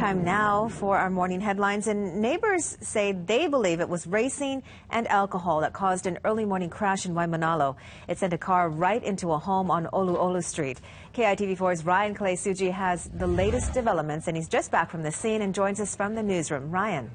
Time now for our morning headlines, and neighbors say they believe it was racing and alcohol that caused an early morning crash in Waimanalo. It sent a car right into a home on Oluolu Street. KITV4's Ryan Clay-Suji has the latest developments, and he's just back from the scene and joins us from the newsroom. Ryan.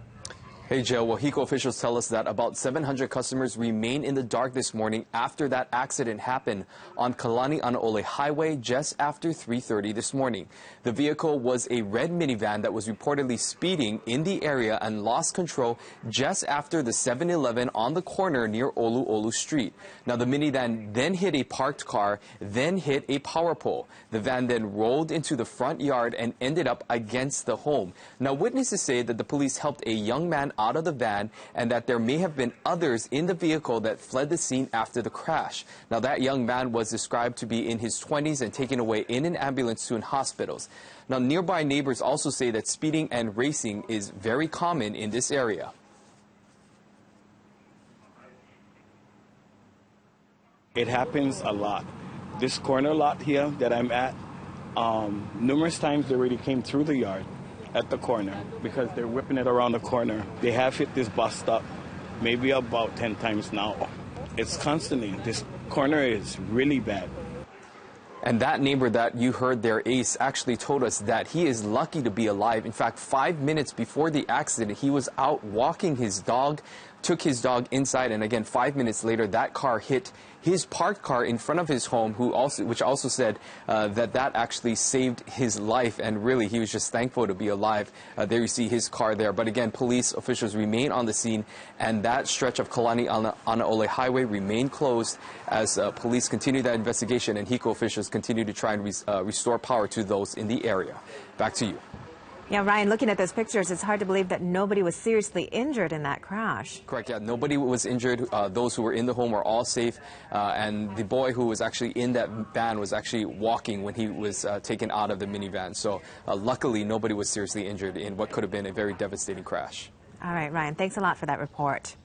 Hey, Joe. Well, HECO officials tell us that about 700 customers remain in the dark this morning after that accident happened on Kalani'anaole Highway just after 3:30 this morning. The vehicle was a red minivan that was reportedly speeding in the area and lost control just after the 7-Eleven on the corner near Oluolu Street. Now, the minivan then hit a parked car, then hit a power pole. The van then rolled into the front yard and ended up against the home. Now, witnesses say that the police helped a young man out of the van and that there may have been others in the vehicle that fled the scene after the crash. Now, that young man was described to be in his 20s and taken away in an ambulance to hospitals. Now, nearby neighbors also say that speeding and racing is very common in this area. It happens a lot. This corner lot here that I'm at, numerous times they already came through the yard at the corner because they're whipping it around the corner. They have hit this bus stop maybe about 10 times now. It's constantly. This corner is really bad. And that neighbor that you heard there, Ace, actually told us that he is lucky to be alive. In fact, 5 minutes before the accident, he was out walking his dog, took his dog inside, and again, 5 minutes later, that car hit his parked car in front of his home, which also said that actually saved his life, and really, he was just thankful to be alive. There you see his car there. But again, police officials remain on the scene, and that stretch of Kalani'anaole Highway remain closed as police continue that investigation, and HECO officials continue to try and restore power to those in the area. Back to you. Yeah, Ryan, looking at those pictures, it's hard to believe that nobody was seriously injured in that crash. Correct, yeah. Nobody was injured. Those who were in the home were all safe. And the boy who was actually in that van was actually walking when he was taken out of the minivan. So luckily, nobody was seriously injured in what could have been a very devastating crash. All right, Ryan, thanks a lot for that report.